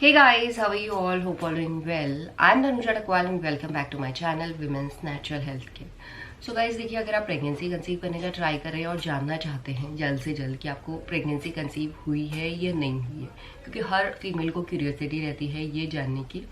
Hey guys, how are you all? Hope all doing well. I'm Tanuja Takwal and welcome back to my channel Women's Natural Health Care. So guys देखिए, अगर आप pregnancy conceive करने का try कर रहे हैं और जानना चाहते हैं जल्द से जल्द कि आपको प्रेगनेंसी कंसीव हुई है या नहीं हुई है, क्योंकि हर फीमेल को क्यूरियोसिटी रहती है ये जानने की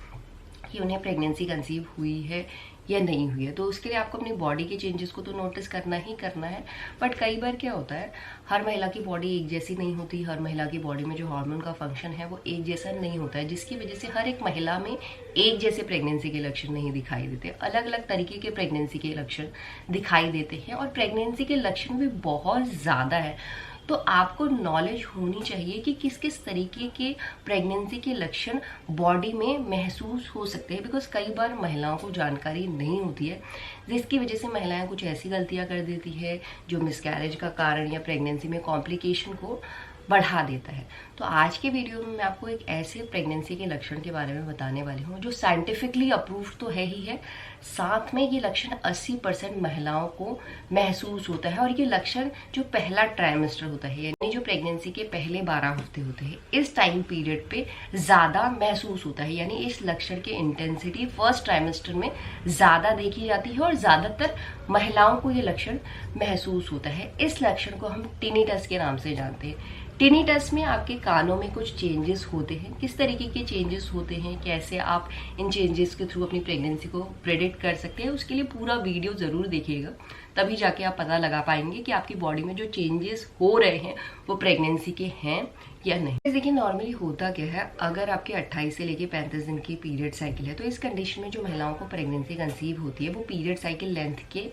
कि उन्हें प्रेगनेंसी कंसीव हुई है या नहीं हुई है, तो उसके लिए आपको अपनी बॉडी के चेंजेस को तो नोटिस करना ही करना है। बट कई बार क्या होता है, हर महिला की बॉडी एक जैसी नहीं होती, हर महिला की बॉडी में जो हार्मोन का फंक्शन है वो एक जैसा नहीं होता है, जिसकी वजह से हर एक महिला में एक जैसे प्रेगनेंसी के लक्षण नहीं दिखाई देते, अलग अलग तरीके के प्रेगनेंसी के लक्षण दिखाई देते हैं और प्रेगनेंसी के लक्षण भी बहुत ज़्यादा है। तो आपको नॉलेज होनी चाहिए कि किस किस तरीके के प्रेगनेंसी के लक्षण बॉडी में महसूस हो सकते हैं, बिकॉज कई बार महिलाओं को जानकारी नहीं होती है, जिसकी वजह से महिलाएं कुछ ऐसी गलतियां कर देती है जो मिसकैरेज का कारण या प्रेगनेंसी में कॉम्प्लिकेशन को बढ़ा देता है। तो आज के वीडियो में मैं आपको एक ऐसे प्रेगनेंसी के लक्षण के बारे में बताने वाली हूँ जो साइंटिफिकली अप्रूव तो है ही है, साथ में ये लक्षण 80% महिलाओं को महसूस होता है। और ये लक्षण जो पहला ट्राइमेस्टर होता है, यानी जो प्रेगनेंसी के पहले 12 हफ्ते होते हैं, इस टाइम पीरियड पे ज़्यादा महसूस होता है, यानी इस लक्षण की इंटेंसिटी फर्स्ट ट्राइमेस्टर में ज़्यादा देखी जाती है और ज़्यादातर महिलाओं को ये लक्षण महसूस होता है। इस लक्षण को हम टिनिटस के नाम से जानते हैं। टिनिटस में आपके कानों में कुछ चेंजेस होते हैं। किस तरीके के चेंजेस होते हैं, कैसे आप इन चेंजेस के थ्रू अपनी प्रेगनेंसी को प्रेडिक्ट कर सकते हैं, उसके लिए पूरा वीडियो ज़रूर देखिएगा, तभी जाके आप पता लगा पाएंगे कि आपकी बॉडी में जो चेंजेस हो रहे हैं वो प्रेगनेंसी के हैं या नहीं। देखिए, नॉर्मली होता क्या है, अगर आपके 28 से लेके 35 दिन की पीरियड साइकिल है, तो इस कंडीशन में जो महिलाओं को प्रेगनेंसी कंसीव होती है वो पीरियड साइकिल लेंथ के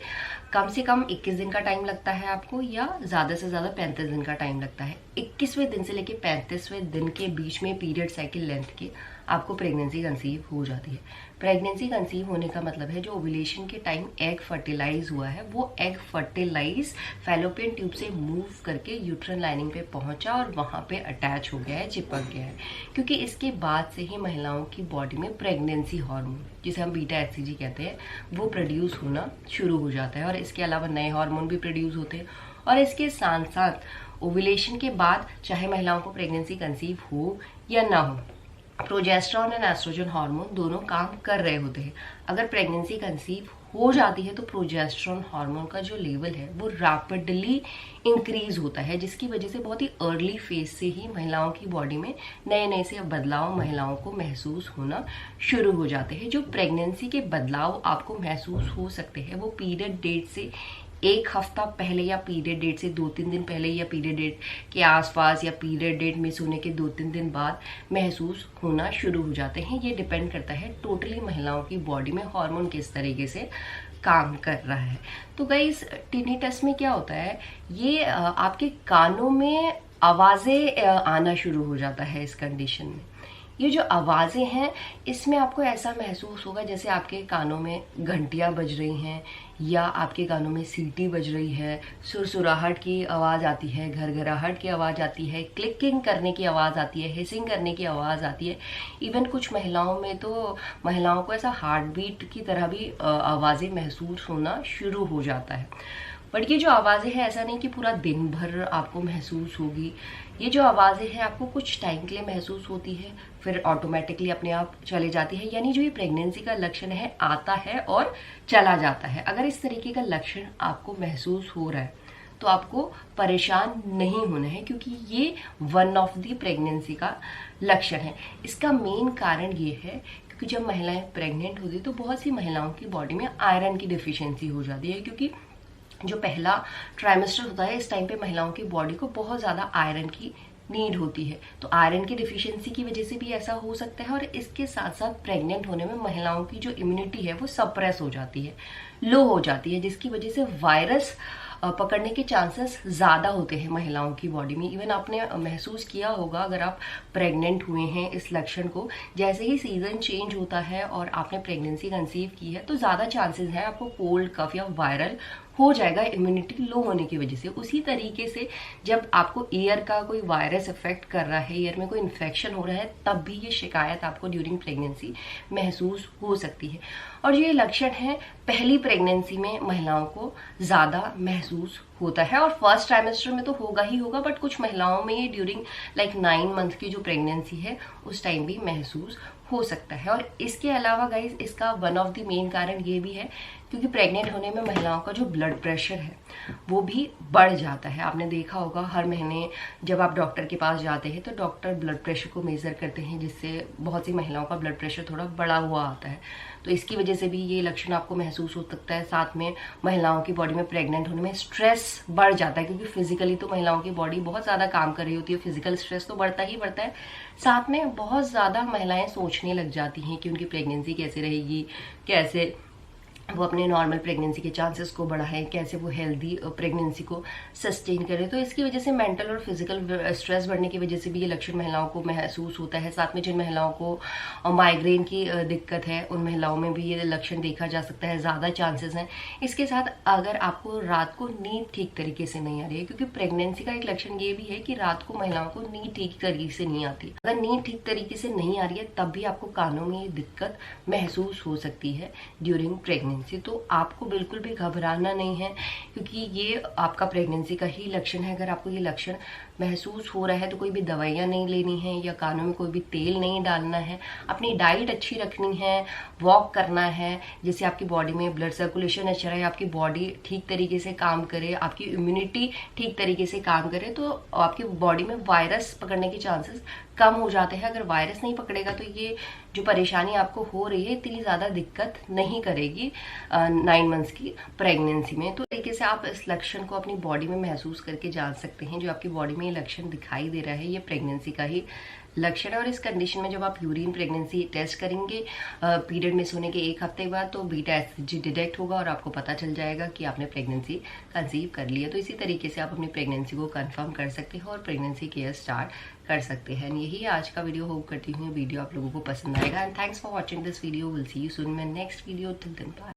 कम से कम 21 दिन का टाइम लगता है आपको, या ज़्यादा से ज़्यादा 35 दिन का टाइम लगता है। 21वें दिन से लेके 35वें दिन के बीच में पीरियड साइकिल लेंथ के आपको प्रेगनेंसी कंसीव हो जाती है। प्रेगनेंसी कंसीव होने का मतलब है जो ओव्यूलेशन के टाइम एग फर्टिलाइज हुआ है, वो एग फर्टिलाइज फैलोपियन ट्यूब से मूव करके यूट्रन लाइनिंग पे पहुंचा और वहां पे अटैच हो गया है, चिपक गया है, क्योंकि इसके बाद से ही महिलाओं की बॉडी में प्रेगनेंसी हार्मोन, जिसे हम बीटा एचसीजी कहते हैं, वो प्रोड्यूस होना शुरू हो जाता है। और इसके अलावा नए हार्मोन भी प्रोड्यूस होते हैं। और इसके साथ साथ ओव्यूलेशन के बाद चाहे महिलाओं को प्रेगनेंसी कंसीव हो या ना हो, प्रोजेस्टेरॉन एंड एस्ट्रोजन हार्मोन दोनों काम कर रहे होते हैं। अगर प्रेगनेंसी कंसीव हो जाती है तो प्रोजेस्टेरॉन हार्मोन का जो लेवल है वो रैपिडली इंक्रीज होता है, जिसकी वजह से बहुत ही अर्ली फेज से ही महिलाओं की बॉडी में नए नए से बदलाव महिलाओं को महसूस होना शुरू हो जाते हैं। जो प्रेगनेंसी के बदलाव आपको महसूस हो सकते हैं वो पीरियड डेट से एक हफ्ता पहले, या पीरियड डेट से 2-3 दिन पहले, या पीरियड डेट के आसपास, या पीरियड डेट मिस होने के 2-3 दिन बाद महसूस होना शुरू हो जाते हैं। ये डिपेंड करता है टोटली महिलाओं की बॉडी में हार्मोन किस तरीके से काम कर रहा है। तो गाइस, टिनिटस में क्या होता है, ये आपके कानों में आवाज़ें आना शुरू हो जाता है। इस कंडीशन में ये जो आवाज़ें हैं, इसमें आपको ऐसा महसूस होगा जैसे आपके कानों में घंटियाँ बज रही हैं, या आपके कानों में सीटी बज रही है, सुरसुराहट की आवाज़ आती है, घरघराहट की आवाज़ आती है, क्लिकिंग करने की आवाज़ आती है, हिसिंग करने की आवाज़ आती है। इवन कुछ महिलाओं में तो महिलाओं को ऐसा हार्ट बीट की तरह भी आवाज़ें महसूस होना शुरू हो जाता है। बट ये जो आवाज़ें हैं, ऐसा नहीं कि पूरा दिन भर आपको महसूस होगी। ये जो आवाज़ें हैं आपको कुछ टाइम के लिए महसूस होती है, फिर ऑटोमेटिकली अपने आप चले जाती है। यानी जो ये प्रेगनेंसी का लक्षण है, आता है और चला जाता है। अगर इस तरीके का लक्षण आपको महसूस हो रहा है तो आपको परेशान नहीं होना है, क्योंकि ये वन ऑफ द प्रेगनेंसी का लक्षण है। इसका मेन कारण ये है क्योंकि जब महिलाएं प्रेग्नेंट होती है तो बहुत सी महिलाओं की बॉडी में आयरन की डिफिशियंसी हो जाती है, क्योंकि जो पहला ट्राइमेस्टर होता है, इस टाइम पे महिलाओं की बॉडी को बहुत ज़्यादा आयरन की नीड होती है। तो आयरन की डिफिशियंसी की वजह से भी ऐसा हो सकता है। और इसके साथ साथ प्रेग्नेंट होने में महिलाओं की जो इम्यूनिटी है वो सप्रेस हो जाती है, लो हो जाती है, जिसकी वजह से वायरस पकड़ने के चांसेस ज़्यादा होते हैं महिलाओं की बॉडी में। इवन आपने महसूस किया होगा, अगर आप प्रेग्नेंट हुए हैं, इस लक्षण को जैसे ही सीजन चेंज होता है और आपने प्रेगनेंसी कंसीव की है, तो ज़्यादा चांसेस है आपको कोल्ड कफ या वायरल हो जाएगा, इम्यूनिटी लो होने की वजह से। उसी तरीके से जब आपको ईयर का कोई वायरस इफेक्ट कर रहा है, ईयर में कोई इन्फेक्शन हो रहा है, तब भी ये शिकायत आपको ड्यूरिंग प्रेगनेंसी महसूस हो सकती है। और ये लक्षण है पहली प्रेगनेंसी में महिलाओं को ज़्यादा महसूस होता है, और फर्स्ट ट्राइमेस्टर में तो होगा ही होगा, बट कुछ महिलाओं में ये ड्यूरिंग लाइक 9 मंथ की जो प्रेगनेंसी है उस टाइम भी महसूस हो सकता है। और इसके अलावा गाइज इसका वन ऑफ द मेन कारण ये भी है क्योंकि प्रेग्नेंट होने में महिलाओं का जो ब्लड प्रेशर है वो भी बढ़ जाता है। आपने देखा होगा हर महीने जब आप डॉक्टर के पास जाते हैं तो डॉक्टर ब्लड प्रेशर को मेज़र करते हैं, जिससे बहुत सी महिलाओं का ब्लड प्रेशर थोड़ा बढ़ा हुआ आता है। तो इसकी वजह से भी ये लक्षण आपको महसूस हो सकता है। साथ में महिलाओं की बॉडी में प्रेग्नेंट होने में स्ट्रेस बढ़ जाता है, क्योंकि फिजिकली तो महिलाओं की बॉडी बहुत ज़्यादा काम कर रही होती है, फिजिकल स्ट्रेस तो बढ़ता ही बढ़ता है। साथ में बहुत ज़्यादा महिलाएं सोचने लग जाती हैं कि उनकी प्रेगनेंसी कैसे रहेगी, कैसे वो अपने नॉर्मल प्रेगनेंसी के चांसेस को बढ़ाएं, कैसे वो हेल्दी प्रेगनेंसी को सस्टेन करें। तो इसकी वजह से मेंटल और फिजिकल स्ट्रेस बढ़ने की वजह से भी ये लक्षण महिलाओं को महसूस होता है। साथ में जिन महिलाओं को माइग्रेन की दिक्कत है उन महिलाओं में भी ये लक्षण देखा जा सकता है, ज़्यादा चांसेस हैं। इसके साथ अगर आपको रात को नींद ठीक तरीके से नहीं आ रही है, क्योंकि प्रेगनेंसी का एक लक्षण ये भी है कि रात को महिलाओं को नींद ठीक तरीके से नहीं आती। अगर नींद ठीक तरीके से नहीं आ रही है तब भी आपको कानों में ये दिक्कत महसूस हो सकती है ड्यूरिंग प्रेगनेंसी। तो आपको बिल्कुल भी घबराना नहीं है, क्योंकि ये आपका प्रेगनेंसी का ही लक्षण है। अगर आपको ये लक्षण महसूस हो रहा है तो कोई भी दवाइयाँ नहीं लेनी है या कानों में कोई भी तेल नहीं डालना है। अपनी डाइट अच्छी रखनी है, वॉक करना है, जिससे आपकी बॉडी में ब्लड सर्कुलेशन अच्छा रहे, आपकी बॉडी ठीक तरीके से काम करे, आपकी इम्यूनिटी ठीक तरीके से काम करे, तो आपकी बॉडी में वायरस पकड़ने के चांसेस कम हो जाते हैं। अगर वायरस नहीं पकड़ेगा तो ये जो परेशानी आपको हो रही है इतनी ज़्यादा दिक्कत नहीं करेगी 9 मंथ्स की प्रेगनेंसी में। तो तरीके से आप इस लक्षण को अपनी बॉडी में महसूस करके जान सकते हैं। जो आपकी बॉडी में ये लक्षण दिखाई दे रहा है ये प्रेगनेंसी का ही लक्षण है। और इस कंडीशन में जब आप यूरिन प्रेगनेंसी टेस्ट करेंगे पीरियड मिस होने के 1 हफ्ते बाद, तो बीटा एसजी डिटेक्ट होगा और आपको पता चल जाएगा कि आपने प्रेगनेंसी कंसीव कर ली है। तो इसी तरीके से आप अपनी प्रेगनेंसी को कंफर्म कर सकते हो और प्रेगनेंसी केयर स्टार्ट कर सकते हैं। यही आज का वीडियो। होप करती हूँ वीडियो आप लोगों को पसंद आएगा। And thanks for watching this video. Will see you soon my next video. Till then bye.